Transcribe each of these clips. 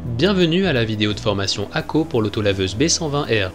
Bienvenue à la vidéo de formation ACO pour l'autolaveuse B120R.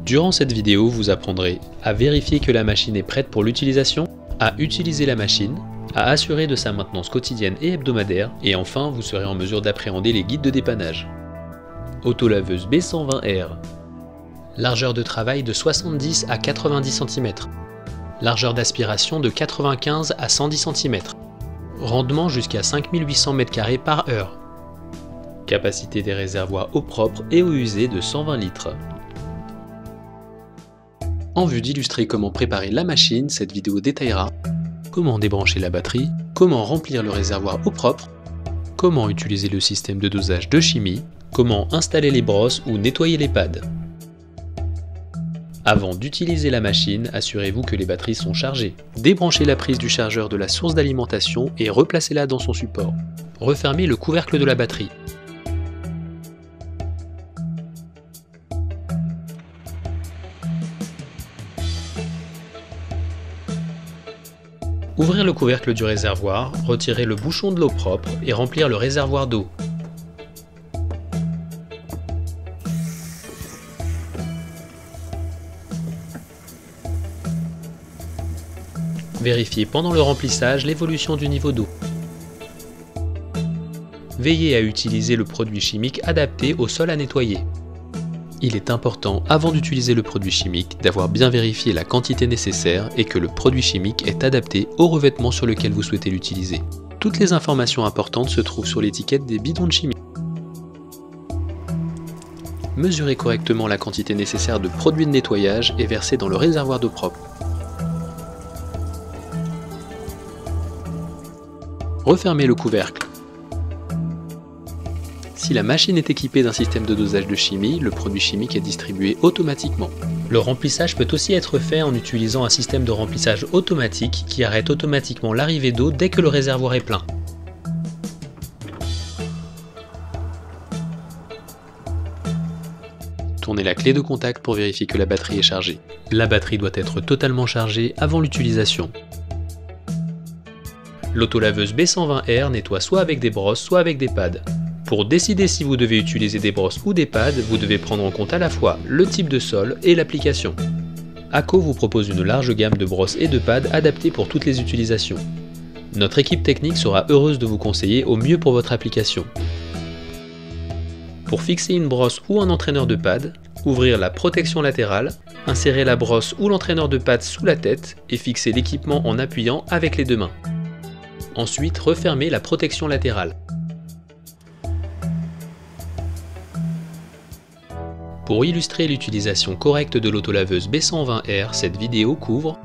Durant cette vidéo, vous apprendrez à vérifier que la machine est prête pour l'utilisation, à utiliser la machine, à assurer de sa maintenance quotidienne et hebdomadaire, et enfin vous serez en mesure d'appréhender les guides de dépannage. Autolaveuse B120R. Largeur de travail de 70 à 90 cm. Largeur d'aspiration de 95 à 110 cm. Rendement jusqu'à 5800 m² par heure. Capacité des réservoirs eau propre et eau usée de 120 litres. En vue d'illustrer comment préparer la machine, cette vidéo détaillera comment débrancher la batterie, comment remplir le réservoir eau propre, comment utiliser le système de dosage de chimie, comment installer les brosses ou nettoyer les pads. Avant d'utiliser la machine, assurez-vous que les batteries sont chargées. Débranchez la prise du chargeur de la source d'alimentation et replacez-la dans son support. Refermez le couvercle de la batterie. Ouvrir le couvercle du réservoir, retirer le bouchon de l'eau propre et remplir le réservoir d'eau. Vérifiez pendant le remplissage l'évolution du niveau d'eau. Veillez à utiliser le produit chimique adapté au sol à nettoyer. Il est important, avant d'utiliser le produit chimique, d'avoir bien vérifié la quantité nécessaire et que le produit chimique est adapté au revêtement sur lequel vous souhaitez l'utiliser. Toutes les informations importantes se trouvent sur l'étiquette des bidons de chimie. Mesurez correctement la quantité nécessaire de produit de nettoyage et versez dans le réservoir d'eau propre. Refermez le couvercle. Si la machine est équipée d'un système de dosage de chimie, le produit chimique est distribué automatiquement. Le remplissage peut aussi être fait en utilisant un système de remplissage automatique qui arrête automatiquement l'arrivée d'eau dès que le réservoir est plein. Tournez la clé de contact pour vérifier que la batterie est chargée. La batterie doit être totalement chargée avant l'utilisation. L'autolaveuse B120R nettoie soit avec des brosses, soit avec des pads. Pour décider si vous devez utiliser des brosses ou des pads, vous devez prendre en compte à la fois le type de sol et l'application. ACO vous propose une large gamme de brosses et de pads adaptées pour toutes les utilisations. Notre équipe technique sera heureuse de vous conseiller au mieux pour votre application. Pour fixer une brosse ou un entraîneur de pads, ouvrir la protection latérale, insérer la brosse ou l'entraîneur de pads sous la tête et fixer l'équipement en appuyant avec les deux mains. Ensuite, refermez la protection latérale. Pour illustrer l'utilisation correcte de l'autolaveuse B120R, cette vidéo couvre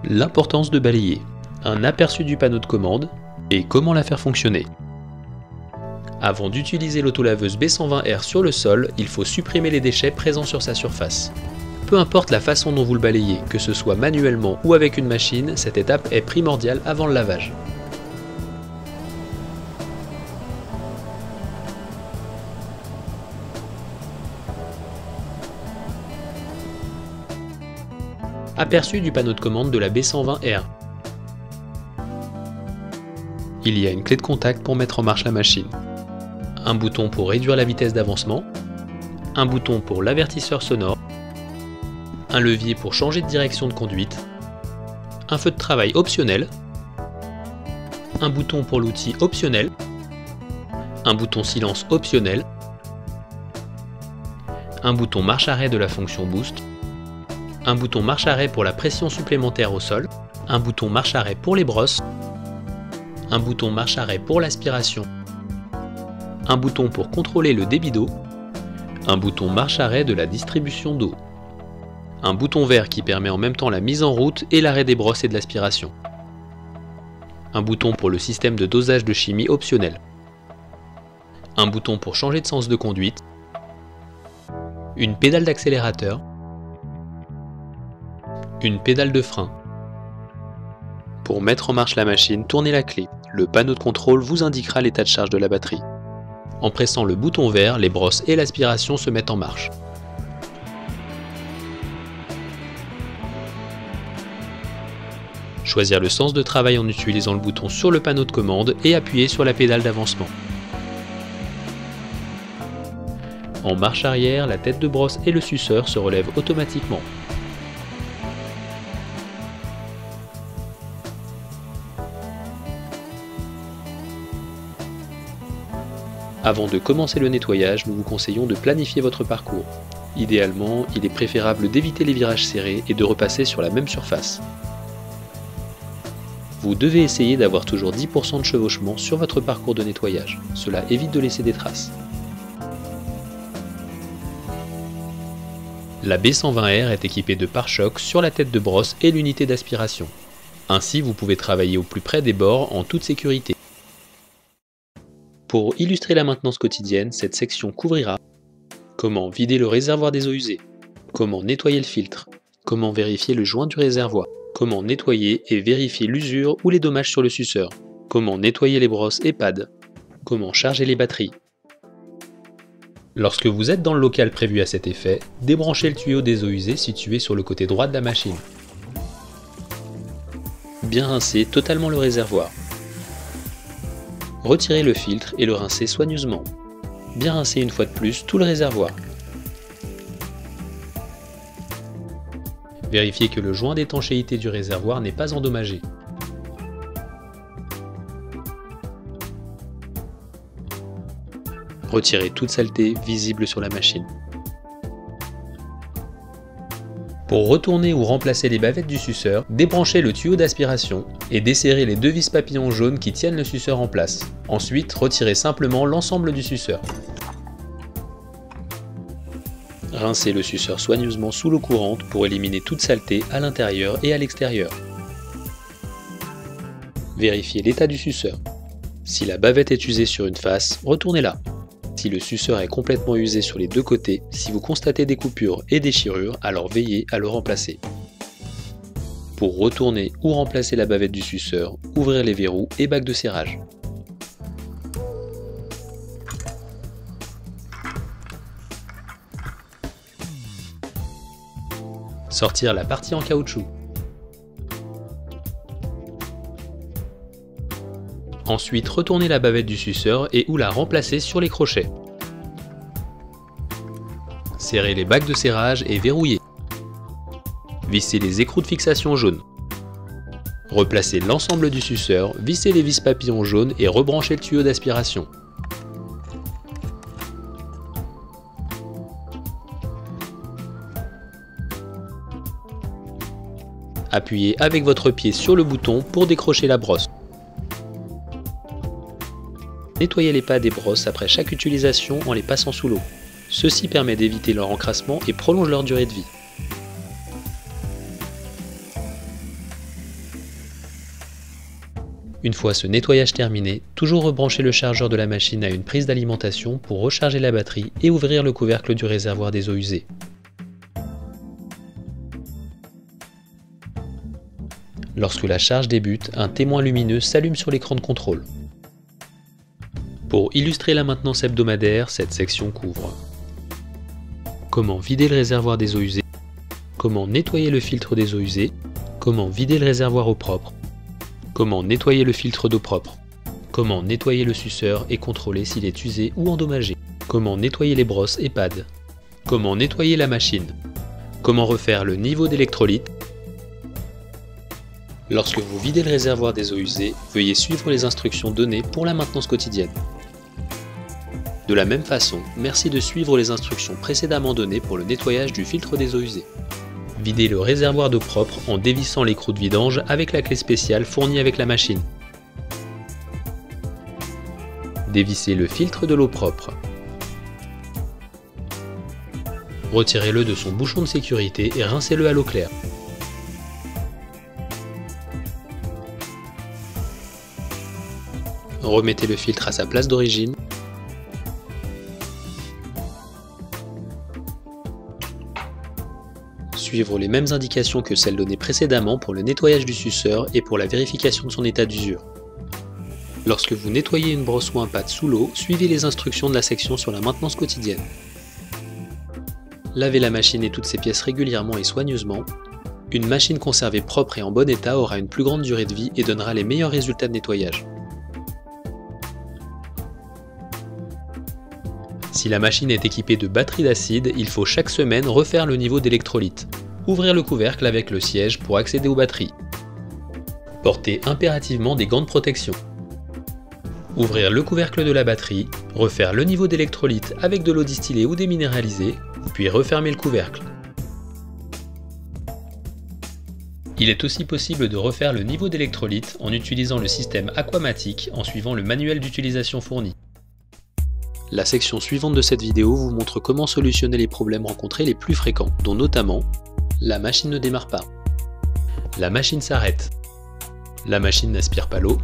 l'importance de balayer, un aperçu du panneau de commande et comment la faire fonctionner. Avant d'utiliser l'autolaveuse B120R sur le sol, il faut supprimer les déchets présents sur sa surface. Peu importe la façon dont vous le balayez, que ce soit manuellement ou avec une machine, cette étape est primordiale avant le lavage. Aperçu du panneau de commande de la B120R. Il y a une clé de contact pour mettre en marche la machine, un bouton pour réduire la vitesse d'avancement, un bouton pour l'avertisseur sonore, un levier pour changer de direction de conduite, un feu de travail optionnel, un bouton pour l'outil optionnel, un bouton silence optionnel, un bouton marche-arrêt de la fonction boost, un bouton marche-arrêt pour la pression supplémentaire au sol, un bouton marche-arrêt pour les brosses, un bouton marche-arrêt pour l'aspiration, un bouton pour contrôler le débit d'eau, un bouton marche-arrêt de la distribution d'eau, un bouton vert qui permet en même temps la mise en route et l'arrêt des brosses et de l'aspiration, un bouton pour le système de dosage de chimie optionnel, un bouton pour changer de sens de conduite, une pédale d'accélérateur, une pédale de frein. Pour mettre en marche la machine, tournez la clé. Le panneau de contrôle vous indiquera l'état de charge de la batterie. En pressant le bouton vert, les brosses et l'aspiration se mettent en marche. Choisir le sens de travail en utilisant le bouton sur le panneau de commande et appuyer sur la pédale d'avancement. En marche arrière, la tête de brosse et le suceur se relèvent automatiquement. Avant de commencer le nettoyage, nous vous conseillons de planifier votre parcours. Idéalement, il est préférable d'éviter les virages serrés et de repasser sur la même surface. Vous devez essayer d'avoir toujours 10% de chevauchement sur votre parcours de nettoyage. Cela évite de laisser des traces. La B120R est équipée de pare-chocs sur la tête de brosse et l'unité d'aspiration. Ainsi, vous pouvez travailler au plus près des bords en toute sécurité. Pour illustrer la maintenance quotidienne, cette section couvrira comment vider le réservoir des eaux usées, comment nettoyer le filtre, comment vérifier le joint du réservoir, comment nettoyer et vérifier l'usure ou les dommages sur le suceur, comment nettoyer les brosses et pads, comment charger les batteries. Lorsque vous êtes dans le local prévu à cet effet, débranchez le tuyau des eaux usées situé sur le côté droit de la machine. Bien rincer totalement le réservoir. Retirez le filtre et le rincez soigneusement. Bien rincer une fois de plus tout le réservoir. Vérifiez que le joint d'étanchéité du réservoir n'est pas endommagé. Retirez toute saleté visible sur la machine. Pour retourner ou remplacer les bavettes du suceur, débranchez le tuyau d'aspiration et desserrez les deux vis papillons jaunes qui tiennent le suceur en place. Ensuite, retirez simplement l'ensemble du suceur. Rincez le suceur soigneusement sous l'eau courante pour éliminer toute saleté à l'intérieur et à l'extérieur. Vérifiez l'état du suceur. Si la bavette est usée sur une face, retournez-la. Si le suceur est complètement usé sur les deux côtés, si vous constatez des coupures et déchirures, alors veillez à le remplacer. Pour retourner ou remplacer la bavette du suceur, ouvrez les verrous et bacs de serrage. Sortir la partie en caoutchouc. Ensuite, retournez la bavette du suceur et ou la remplacer sur les crochets. Serrez les bacs de serrage et verrouillez. Vissez les écrous de fixation jaunes. Replacez l'ensemble du suceur, vissez les vis papillons jaunes et rebranchez le tuyau d'aspiration. Appuyez avec votre pied sur le bouton pour décrocher la brosse. Nettoyez les pads des brosses après chaque utilisation en les passant sous l'eau. Ceci permet d'éviter leur encrassement et prolonge leur durée de vie. Une fois ce nettoyage terminé, toujours rebrancher le chargeur de la machine à une prise d'alimentation pour recharger la batterie et ouvrir le couvercle du réservoir des eaux usées. Lorsque la charge débute, un témoin lumineux s'allume sur l'écran de contrôle. Pour illustrer la maintenance hebdomadaire, cette section couvre comment vider le réservoir des eaux usées, comment nettoyer le filtre des eaux usées, comment vider le réservoir eau propre, comment nettoyer le filtre d'eau propre, comment nettoyer le suceur et contrôler s'il est usé ou endommagé, comment nettoyer les brosses et pads, comment nettoyer la machine, comment refaire le niveau d'électrolyte. Lorsque vous videz le réservoir des eaux usées, veuillez suivre les instructions données pour la maintenance quotidienne. De la même façon, merci de suivre les instructions précédemment données pour le nettoyage du filtre des eaux usées. Videz le réservoir d'eau propre en dévissant l'écrou de vidange avec la clé spéciale fournie avec la machine. Dévissez le filtre de l'eau propre. Retirez-le de son bouchon de sécurité et rincez-le à l'eau claire. Remettez le filtre à sa place d'origine. Suivre les mêmes indications que celles données précédemment pour le nettoyage du suceur et pour la vérification de son état d'usure. Lorsque vous nettoyez une brosse ou un pad sous l'eau, suivez les instructions de la section sur la maintenance quotidienne. Lavez la machine et toutes ses pièces régulièrement et soigneusement. Une machine conservée propre et en bon état aura une plus grande durée de vie et donnera les meilleurs résultats de nettoyage. Si la machine est équipée de batterie d'acide, il faut chaque semaine refaire le niveau d'électrolyte. Ouvrir le couvercle avec le siège pour accéder aux batteries. Portez impérativement des gants de protection. Ouvrir le couvercle de la batterie, refaire le niveau d'électrolyte avec de l'eau distillée ou déminéralisée, puis refermer le couvercle. Il est aussi possible de refaire le niveau d'électrolyte en utilisant le système Aquamatic en suivant le manuel d'utilisation fourni. La section suivante de cette vidéo vous montre comment solutionner les problèmes rencontrés les plus fréquents, dont notamment la machine ne démarre pas, la machine s'arrête, la machine n'aspire pas l'eau,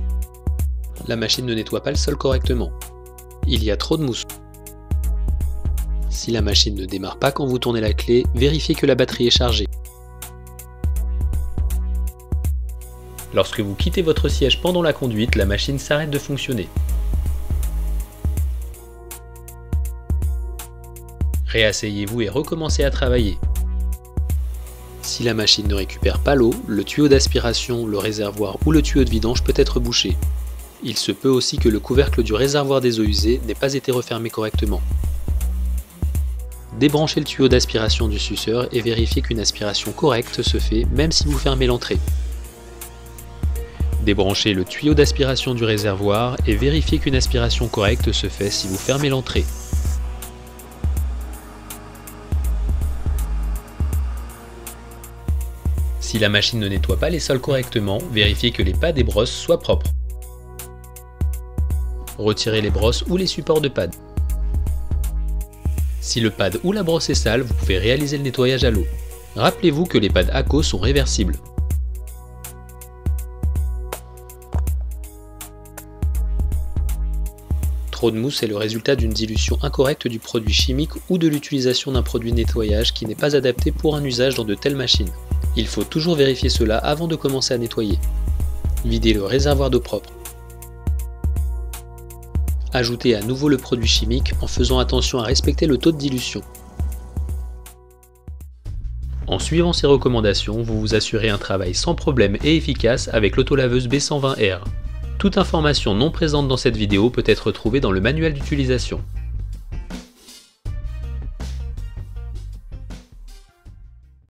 la machine ne nettoie pas le sol correctement, il y a trop de mousse. Si la machine ne démarre pas quand vous tournez la clé, vérifiez que la batterie est chargée. Lorsque vous quittez votre siège pendant la conduite, la machine s'arrête de fonctionner. Réasseyez-vous et recommencez à travailler. Si la machine ne récupère pas l'eau, le tuyau d'aspiration, le réservoir ou le tuyau de vidange peut être bouché. Il se peut aussi que le couvercle du réservoir des eaux usées n'ait pas été refermé correctement. Débranchez le tuyau d'aspiration du suceur et vérifiez qu'une aspiration correcte se fait même si vous fermez l'entrée. Débranchez le tuyau d'aspiration du réservoir et vérifiez qu'une aspiration correcte se fait si vous fermez l'entrée. Si la machine ne nettoie pas les sols correctement, vérifiez que les pads des brosses soient propres. Retirez les brosses ou les supports de pads. Si le pad ou la brosse est sale, vous pouvez réaliser le nettoyage à l'eau. Rappelez-vous que les pads ACO sont réversibles. Trop de mousse est le résultat d'une dilution incorrecte du produit chimique ou de l'utilisation d'un produit de nettoyage qui n'est pas adapté pour un usage dans de telles machines. Il faut toujours vérifier cela avant de commencer à nettoyer. Videz le réservoir d'eau propre. Ajoutez à nouveau le produit chimique en faisant attention à respecter le taux de dilution. En suivant ces recommandations, vous vous assurez un travail sans problème et efficace avec l'autolaveuse B120R. Toute information non présente dans cette vidéo peut être trouvée dans le manuel d'utilisation.